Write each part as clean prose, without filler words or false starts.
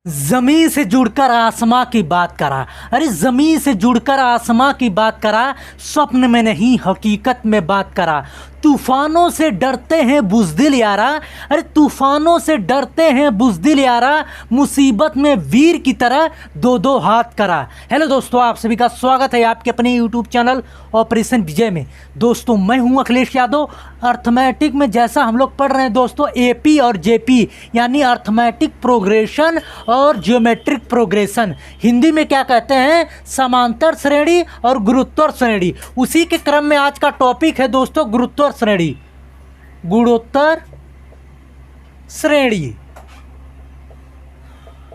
जमीन से जुड़कर आसमां की बात करा। अरे जमीन से जुड़कर आसमां की बात करा, स्वप्न में नहीं हकीकत में बात करा। तूफानों से डरते हैं बुज़दिल यारा, अरे तूफानों से डरते हैं बुज़दिल यारा, मुसीबत में वीर की तरह दो दो हाथ करा। हेलो दोस्तों, आप सभी का स्वागत है आपके अपने यूट्यूब चैनल ऑपरेशन विजय में। दोस्तों मैं हूं अखिलेश यादव। अर्थमेटिक में जैसा हम लोग पढ़ रहे हैं दोस्तों, एपी और जेपी यानी अर्थमेटिक प्रोग्रेशन और ज्योमेट्रिक प्रोग्रेशन, हिंदी में क्या कहते हैं, समांतर श्रेणी और गुरुत्वर श्रेणी। उसी के क्रम में आज का टॉपिक है दोस्तों गुरुत्वर श्रेणी। गुणोत्तर श्रेणी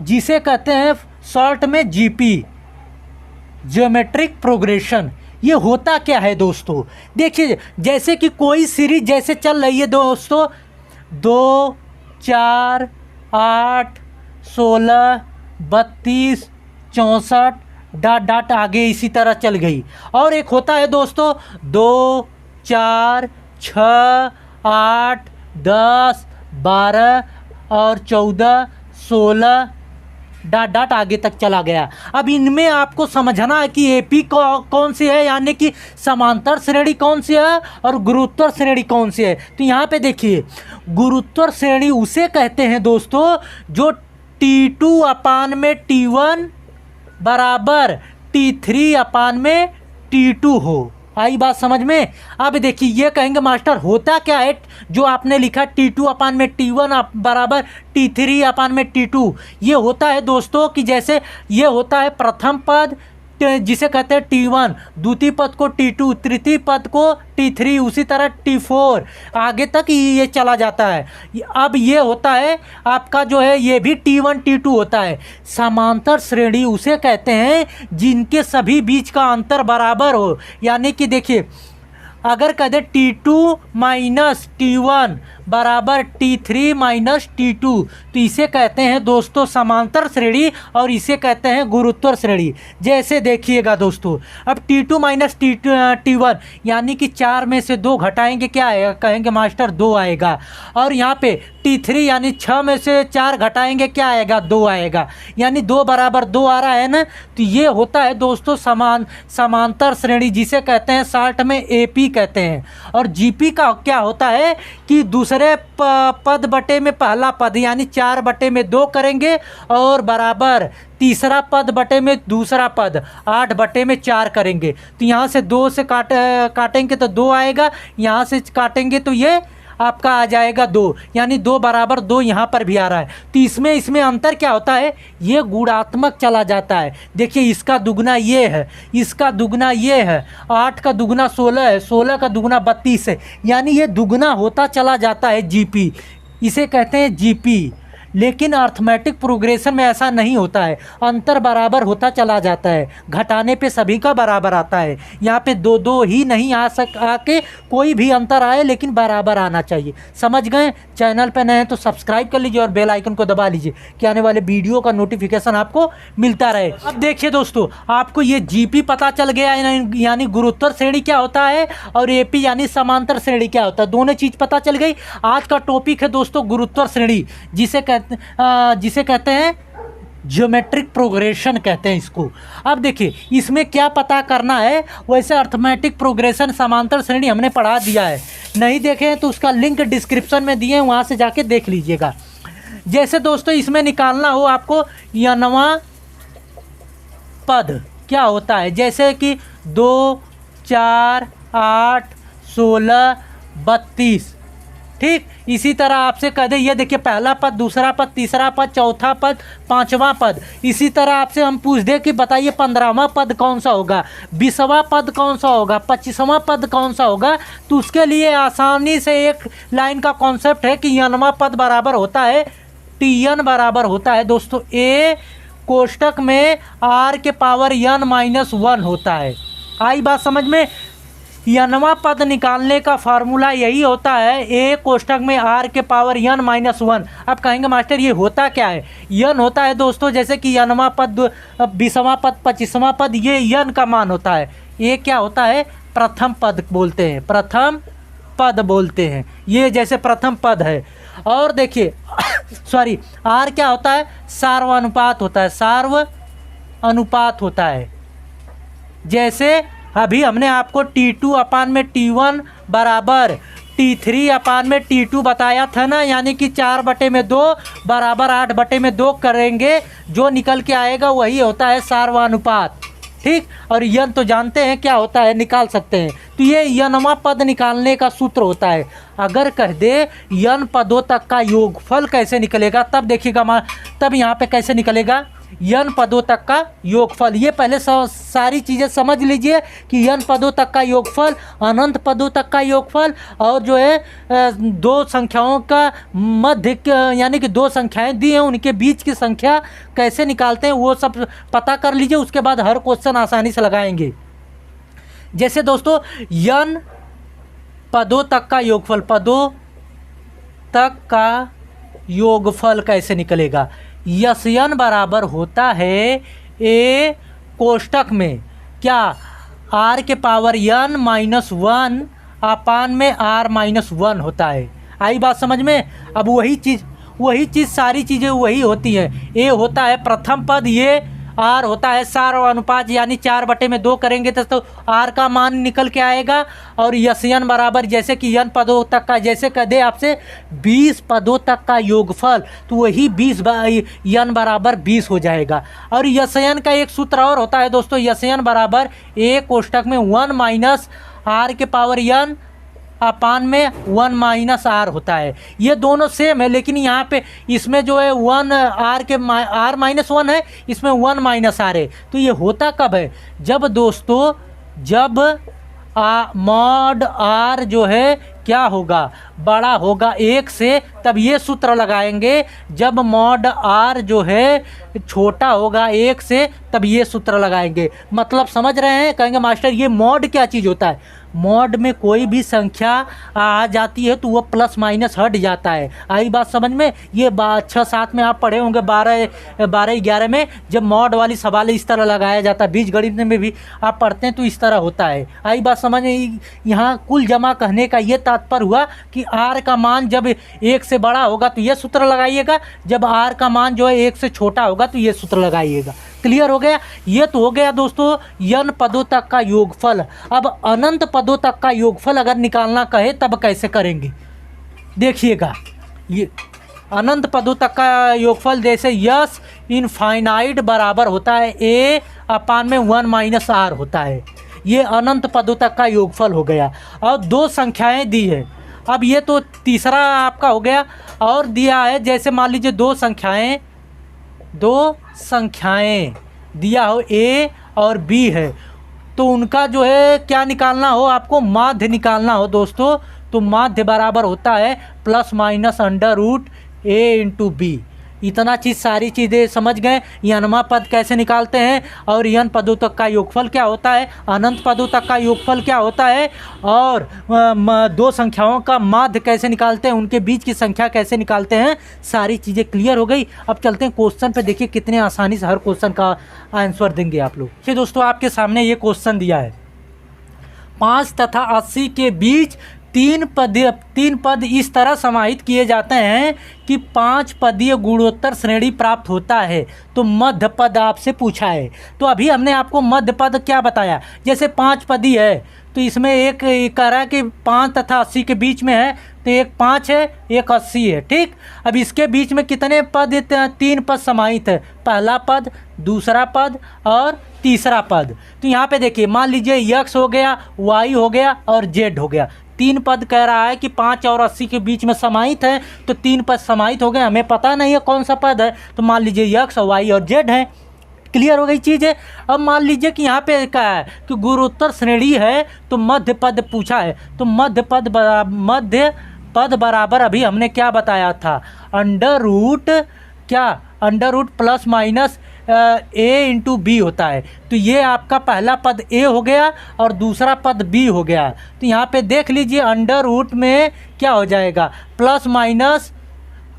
जिसे कहते हैं शॉर्ट में जीपी, ज्योमेट्रिक प्रोग्रेशन। ये होता क्या है दोस्तों, देखिए जैसे कि कोई सीरीज जैसे चल रही है दोस्तों, 2, 4, 8, 16, 32, 64 डाट डाट आगे इसी तरह चल गई। और एक होता है दोस्तों 2, 4, 6, 8, 10, 12 और 14, 16 डाट डाट आगे तक चला गया। अब इनमें आपको समझना है कि एपी कौन सी है, यानी कि समांतर श्रेणी कौन सी है और गुरुत्वर श्रेणी कौन सी है। तो यहाँ पे देखिए, गुरुत्वर श्रेणी उसे कहते हैं दोस्तों जो T2 अपान में T1 बराबर T3 अपान में T2 हो। आई बात समझ में। अब देखिए ये कहेंगे मास्टर होता क्या है, जो आपने लिखा T2 अपान में T1 बराबर T3 अपान में T2, ये होता है दोस्तों कि जैसे ये होता है प्रथम पद जिसे कहते हैं T1, द्वितीय पद को T2, तृतीय पद को T3, उसी तरह T4 आगे तक ये चला जाता है। अब ये होता है आपका जो है, ये भी T1 T2 होता है। समांतर श्रेणी उसे कहते हैं जिनके सभी बीच का अंतर बराबर हो, यानी कि देखिए अगर कहते T2 माइनस T1 बराबर T3 माइनस T2, तो इसे कहते हैं दोस्तों समांतर श्रेणी और इसे कहते हैं गुरुत्वर श्रेणी। जैसे देखिएगा दोस्तों, अब T2 माइनस T1 यानी कि 4 में से 2 घटाएंगे क्या आएगा, कहेंगे मास्टर 2 आएगा। और यहाँ पे T3 यानी 6 में से 4 घटाएंगे क्या आएगा, 2 आएगा, यानी 2 बराबर 2 आ रहा है ना। तो ये होता है दोस्तों समांतर श्रेणी जिसे कहते हैं शॉर्ट में एपी कहते हैं। और जीपी का क्या होता है कि दूसरे पद बटे में पहला पद यानी 4 बटे में 2 करेंगे और बराबर तीसरा पद बटे में दूसरा पद 8 बटे में 4 करेंगे। तो यहाँ से 2 से काटेंगे तो 2 आएगा, यहाँ से काटेंगे तो ये आपका आ जाएगा 2, यानी 2 बराबर 2 यहाँ पर भी आ रहा है। तो इसमें अंतर क्या होता है, ये गुणात्मक चला जाता है। देखिए इसका दुगना ये है, इसका दुगना ये है, 8 का दुगना 16 है, 16 का दुगना 32 है, यानी ये दुगना होता चला जाता है जीपी, इसे कहते हैं जीपी। लेकिन अर्थमेटिक प्रोग्रेशन में ऐसा नहीं होता है, अंतर बराबर होता चला जाता है, घटाने पे सभी का बराबर आता है। यहाँ पे 2-2 ही नहीं आके कोई भी अंतर आए, लेकिन बराबर आना चाहिए। समझ गए। चैनल पे नए हैं तो सब्सक्राइब कर लीजिए और बेल आइकन को दबा लीजिए कि आने वाले वीडियो का नोटिफिकेशन आपको मिलता रहे। अब देखिए दोस्तों, आपको ये जीपी पता चल गया यानी गुरुत्वर श्रेणी क्या होता है और एपी यानी समांतर श्रेणी क्या होता है, दोनों चीज़ पता चल गई। आज का टॉपिक है दोस्तों गुरुत्वर श्रेणी जिसे कहते हैं ज्योमेट्रिक प्रोग्रेशन कहते हैं इसको। अब देखिए इसमें क्या पता करना है, वैसे अर्थमेटिक प्रोग्रेशन समांतर श्रेणी हमने पढ़ा दिया है, नहीं देखे हैं तो उसका लिंक डिस्क्रिप्शन में दिए हैं, वहाँ से जाके देख लीजिएगा। जैसे दोस्तों इसमें निकालना हो आपको यनवा पद क्या होता है, जैसे कि 2, 4, 8, 16, 32, ठीक। इसी तरह आपसे कह दे, ये देखिए पहला पद, दूसरा पद, तीसरा पद, चौथा पद, 5वां पद। इसी तरह आपसे हम पूछ दे कि बताइए 15वां पद कौन सा होगा, 20वां पद कौन सा होगा, 25वां पद कौन सा होगा। तो उसके लिए आसानी से एक लाइन का कॉन्सेप्ट है कि यनवा पद बराबर होता है Tn बराबर होता है दोस्तों ए कोष्टक में r के पावर n-1 होता है। आई बात समझ में। यनवा पद निकालने का फार्मूला यही होता है ए कोष्टक में r के पावर n-1। अब कहेंगे मास्टर ये होता क्या है, यन होता है दोस्तों जैसे कि यनवा पद, 20वां पद, 25वां पद, ये यन का मान होता है। ये क्या होता है, प्रथम पद बोलते हैं, प्रथम पद बोलते हैं, ये जैसे प्रथम पद है। और देखिए सॉरी, आर क्या होता है, सार्वनुपात होता है, सार्व अनुपात होता है। जैसे अभी हमने आपको T2 अपान में T1 बराबर T3 अपान में T2 बताया था ना, यानी कि 4/2 बराबर 8/2 करेंगे, जो निकल के आएगा वही होता है सार्वनुपात। ठीक, और यन तो जानते हैं क्या होता है, निकाल सकते हैं। तो ये यनवा पद निकालने का सूत्र होता है। अगर कह दे यन पदों तक का योगफल कैसे निकलेगा, तब देखिएगा, तब यहाँ पे कैसे निकलेगा यन पदों तक का योगफल। ये पहले सारी चीज़ें समझ लीजिए कि यन पदों तक का योगफल, अनंत पदों तक का योगफल, और जो है दो संख्याओं का मध्य, यानी कि दो संख्याएं दी हैं उनके बीच की संख्या कैसे निकालते हैं वो सब पता कर लीजिए। उसके बाद हर क्वेश्चन आसानी से लगाएंगे। जैसे दोस्तों यन पदों तक का योगफल, पदों तक का योगफल कैसे निकलेगा, यन बराबर होता है ए कोष्टक में क्या, आर के पावर n -1 अपान में r-1 होता है। आई बात समझ में। अब वही चीज़ सारी चीज़ें वही होती हैं। ए होता है प्रथम पद, ये आर होता है सार्वनुपात, यानी 4/2 करेंगे तो आर का मान निकल के आएगा। और यन बराबर, जैसे कि यन पदों तक का, जैसे कह दे आपसे 20 पदों तक का योगफल, तो वही 20 यन बराबर 20 हो जाएगा। और यन का एक सूत्र और होता है दोस्तों, यन बराबर ए कोष्टक में 1 - आर के पावर n अपान में 1 - आर होता है। ये दोनों सेम है, लेकिन यहाँ पे इसमें जो है 1 आर के r-1 है, इसमें 1 - आर है। तो ये होता कब है, जब दोस्तों जब मॉड आर जो है क्या होगा, बड़ा होगा 1 से, तब ये सूत्र लगाएंगे। जब मॉड आर जो है छोटा होगा 1 से, तब ये सूत्र लगाएंगे। मतलब समझ रहे हैं। कहेंगे मास्टर ये मॉड क्या चीज़ होता है, मॉड में कोई भी संख्या आ जाती है तो वो प्लस माइनस हट जाता है। आई बात समझ में। ये 6-7 में आप पढ़े होंगे, 12-11 में, जब मॉड वाली सवाल इस तरह लगाया जाता है। बीजगणित में भी आप पढ़ते हैं तो इस तरह होता है। आई बात समझ में। यहाँ कुल जमा कहने का ये तात्पर्य हुआ कि आर का मान जब 1 से बड़ा होगा तो ये सूत्र लगाइएगा, जब आर का मान जो है 1 से छोटा होगा तो ये सूत्र लगाइएगा। क्लियर हो गया। ये तो हो गया दोस्तों यन पदों तक का योगफल। अब अनंत पदों तक का योगफल अगर निकालना कहे तब कैसे करेंगे, देखिएगा। ये अनंत पदों तक का योगफल, जैसे यस इनफाइनाइट बराबर होता है ए अपान में 1 - आर होता है। ये अनंत पदों तक का योगफल हो गया। और दो संख्याएं दी है। अब ये तो तीसरा आपका हो गया। और दिया है, जैसे मान लीजिए दो संख्याएं दिया हो ए और बी है, तो उनका जो है क्या निकालना हो, आपको माध्य निकालना हो दोस्तों, तो माध्य बराबर होता है ±√a × b। इतना चीज़ सारी चीज़ें समझ गए। यनमा पद कैसे निकालते हैं, और यन पदों तक का योगफल क्या होता है, अनंत पदों तक का योगफल क्या होता है, और दो संख्याओं का माध्य कैसे निकालते हैं, उनके बीच की संख्या कैसे निकालते हैं, सारी चीज़ें क्लियर हो गई। अब चलते हैं क्वेश्चन पे। देखिए कितने आसानी से हर क्वेश्चन का आंसर देंगे आप लोग। देखिए दोस्तों, आपके सामने ये क्वेश्चन दिया है, 5 तथा 80 के बीच तीन पद इस तरह समाहित किए जाते हैं कि 5 पदीय गुणोत्तर श्रेणी प्राप्त होता है। तो मध्य पद आपसे पूछा है। तो अभी हमने आपको मध्य पद क्या बताया, जैसे 5 पदी है तो इसमें एक कह रहा है कि 5 तथा 80 के बीच में है, तो एक 5 है एक 80 है। ठीक, अब इसके बीच में कितने पद, 3 पद समाहित है, पहला पद, दूसरा पद और तीसरा पद। तो यहाँ पे देखिए, मान लीजिए x हो गया, y हो गया और z हो गया। 3 पद कह रहा है कि 5 और 80 के बीच में समाहित है, तो 3 पद समाहित हो गए। हमें पता नहीं है कौन सा पद है, तो मान लीजिए x, y और z है। क्लियर हो गई चीज़ है। अब मान लीजिए कि यहाँ पे क्या है कि गुणोत्तर श्रेणी है, तो मध्य पद पूछा है। तो मध्य पद बराबर अभी हमने क्या बताया था, under root plus minus a × b होता है। तो ये आपका पहला पद a हो गया और दूसरा पद b हो गया। तो यहाँ पे देख लीजिए, अंडर रूट में क्या हो जाएगा, +-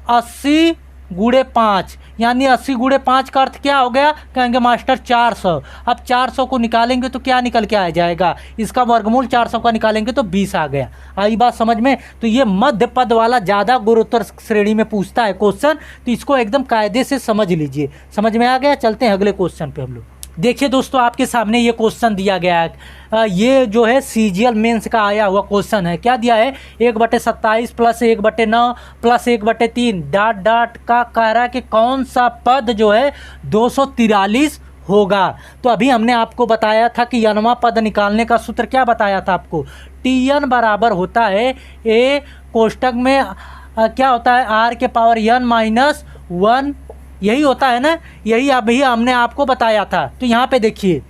80 गुणे 5, यानी 80 गुणे 5 का अर्थ क्या हो गया, कहेंगे मास्टर 400। अब 400 को निकालेंगे तो क्या निकल के आ जाएगा, इसका वर्गमूल 400 का निकालेंगे तो 20 आ गया। आई बात समझ में। तो ये मध्य पद वाला ज़्यादा गुणोत्तर श्रेणी में पूछता है क्वेश्चन, तो इसको एकदम कायदे से समझ लीजिए। समझ में आ गया। चलते हैं अगले क्वेश्चन पे हम लोग। देखिए दोस्तों, आपके सामने ये क्वेश्चन दिया गया है। ये जो है सीजीएल मेंस का आया हुआ क्वेश्चन है। क्या दिया है, 1/27 प्लस 1/9 प्लस 1/3 डॉट डॉट का कह रहा है कि कौन सा पद जो है 243 होगा। तो अभी हमने आपको बताया था कि यनवा पद निकालने का सूत्र क्या बताया था आपको, टी एन बराबर होता है ए कोष्टक में क्या होता है आर के पावर एन माइनस 1, यही होता है ना, यही अभी हमने आपको बताया था। तो यहाँ पे देखिए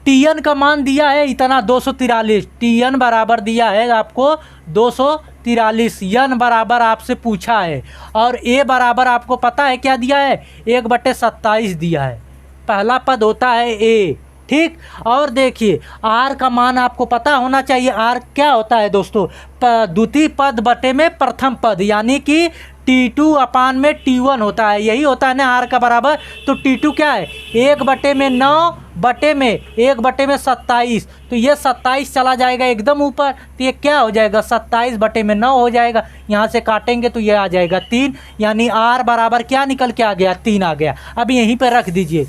टी एन का मान दिया है इतना 243, टी एन बराबर दिया है आपको 243, एन बराबर आपसे पूछा है, और ए बराबर आपको पता है क्या दिया है, 1/27 दिया है। पहला पद होता है ए, ठीक। और देखिए आर का मान आपको पता होना चाहिए। आर क्या होता है दोस्तों, द्वितीय पद बटे में प्रथम पद, यानी कि T2 अपान में T1 होता है, यही होता है ना आर का बराबर। तो T2 क्या है, 1/9 बटे में 1/27, तो ये 27 चला जाएगा एकदम ऊपर, तो ये क्या हो जाएगा 27/9 हो जाएगा। यहाँ से काटेंगे तो ये आ जाएगा 3, यानी आर बराबर क्या निकल के आ गया, 3 आ गया। अब यहीं पर रख दीजिए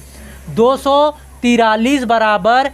243 बराबर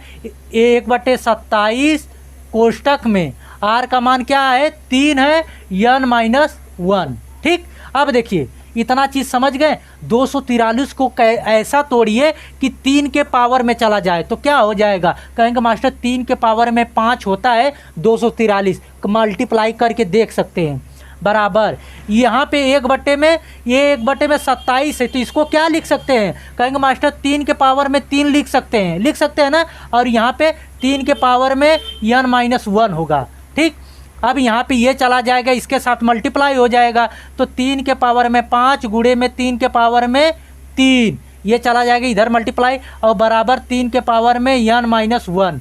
1/27 कोष्टक में आर का मान क्या है, 3 है, n माइनस 1, ठीक। अब देखिए इतना चीज़ समझ गए। 243 को ऐसा तोड़िए कि 3 के पावर में चला जाए तो क्या हो जाएगा, कहेंगे मास्टर 3 के पावर में 5 होता है 243, मल्टीप्लाई करके देख सकते हैं बराबर। यहाँ पे 1/में ये 1/27 है, तो इसको क्या लिख सकते हैं, कहेंगे मास्टर 3 के पावर में 3 लिख सकते हैं ना। और यहाँ पे 3 के पावर में n माइनस 1 होगा, ठीक। अब यहाँ पे ये चला जाएगा, इसके साथ मल्टीप्लाई हो जाएगा, तो 3 के पावर में 5 गुणे में 3 के पावर में 3, ये चला जाएगा इधर मल्टीप्लाई, और बराबर 3 के पावर में n माइनस 1,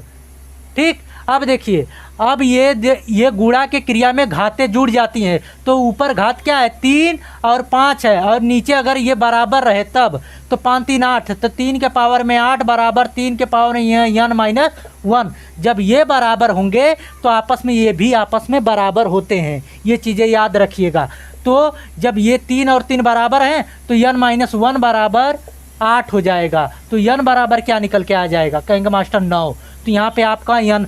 ठीक। अब देखिए अब ये गुणा के क्रिया में घातें जुड़ जाती हैं, तो ऊपर घात क्या है 3 और 5 है, और नीचे अगर ये बराबर रहे तब तो 5 3 8, तो 3 के पावर में 8 बराबर 3 के पावर में n माइनस 1। जब ये बराबर होंगे तो आपस में ये भी आपस में बराबर होते हैं, ये चीज़ें याद रखिएगा। तो जब ये 3 और 3 बराबर हैं तो n माइनस 1 बराबर 8 हो जाएगा, तो n बराबर क्या निकल के आ जाएगा, कहेंगे मास्टर 9। तो यहाँ पे आपका n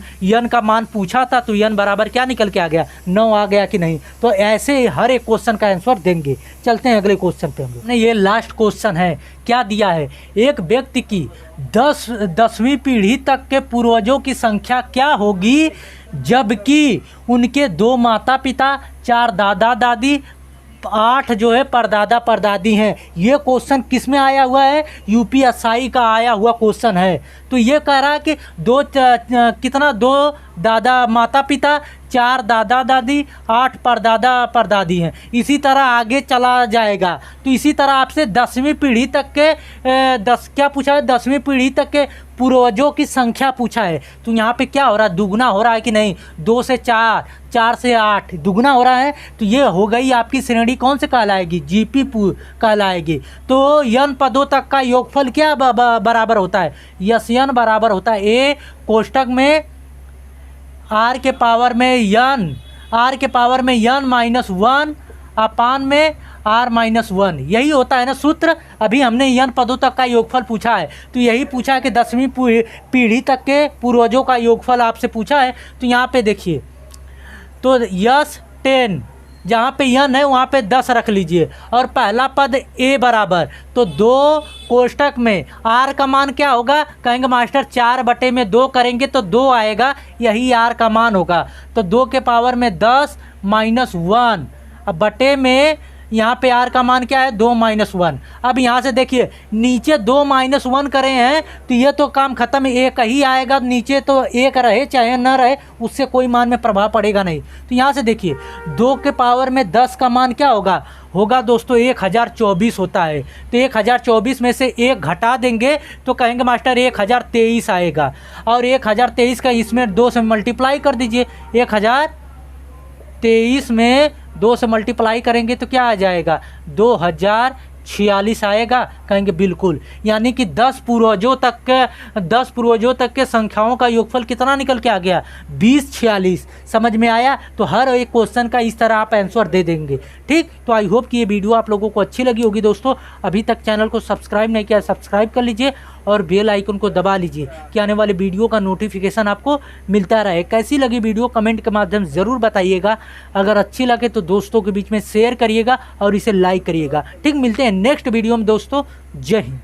का मान पूछा था, तो n बराबर क्या निकल के आ गया, 9 आ गया कि नहीं। तो ऐसे हर एक क्वेश्चन का आंसर देंगे। चलते हैं अगले क्वेश्चन पे हम लोग। ये लास्ट क्वेश्चन है, क्या दिया है, एक व्यक्ति की 10वीं पीढ़ी तक के पूर्वजों की संख्या क्या होगी जबकि उनके 2 माता पिता, 4 दादा दादी, 8 जो है परदादा परदादी हैं। ये क्वेश्चन किस में आया हुआ है, यूपीएससी का आया हुआ क्वेश्चन है। तो ये कह रहा है कि 2 दादा माता पिता, 4 दादा दादी, 8 परदादा परदादी हैं। इसी तरह आगे चला जाएगा, तो इसी तरह आपसे 10वीं पीढ़ी तक के क्या पूछा है, 10वीं पीढ़ी तक के पूर्वजों की संख्या पूछा है। तो यहाँ पे क्या हो रहा है, दुगना हो रहा है कि नहीं, 2 से 4, 4 से 8 दुगना हो रहा है, तो ये हो गई आपकी श्रेणी कौन से कहलाएगी, जीपी कहलाएगी। तो n पदों तक का योगफल क्या बराबर होता है, यस n बराबर होता है ए कोष्टक में r के पावर में n माइनस 1 अपान में r माइनस 1, यही होता है ना सूत्र। अभी हमने n पदों तक का योगफल पूछा है, तो यही पूछा है कि 10वीं पीढ़ी तक के पूर्वजों का योगफल आपसे पूछा है। तो यहाँ पे देखिए, तो यस 10 जहाँ पे n है वहाँ पे 10 रख लीजिए, और पहला पद a बराबर, तो 2 कोष्टक में r का मान क्या होगा, कहेंगे मास्टर 4/2 करेंगे तो 2 आएगा, यही r का मान होगा। तो 2 के पावर में 10 माइनस 1, अब बटे में यहाँ पे r का मान क्या है, 2 माइनस 1। अब यहाँ से देखिए नीचे 2 माइनस 1 करे हैं, तो ये तो काम खत्म, एक ही आएगा नीचे, तो एक रहे चाहे न रहे उससे कोई मान में प्रभाव पड़ेगा नहीं। तो यहाँ से देखिए 2 के पावर में 10 का मान क्या होगा दोस्तों, 1024 होता है। तो 1024 में से 1 घटा देंगे तो कहेंगे मास्टर 1023 आएगा, और 1023 का इसमें 2 से मल्टीप्लाई कर दीजिए, 23 में 2 से मल्टीप्लाई करेंगे तो क्या आ जाएगा, 2046 आएगा। कहेंगे बिल्कुल, यानी कि 10 पूर्वजों तक के संख्याओं का योगफल कितना निकल के आ गया, 2046। समझ में आया? तो हर एक क्वेश्चन का इस तरह आप आंसर दे देंगे। ठीक, तो आई होप कि ये वीडियो आप लोगों को अच्छी लगी होगी। दोस्तों अभी तक चैनल को सब्सक्राइब नहीं किया, सब्सक्राइब कर लीजिए और बेल आइकन को दबा लीजिए कि आने वाले वीडियो का नोटिफिकेशन आपको मिलता रहे। कैसी लगी वीडियो कमेंट के माध्यम से ज़रूर बताइएगा। अगर अच्छी लगे तो दोस्तों के बीच में शेयर करिएगा और इसे लाइक करिएगा। ठीक, मिलते हैं नेक्स्ट वीडियो में दोस्तों। जय हिंद।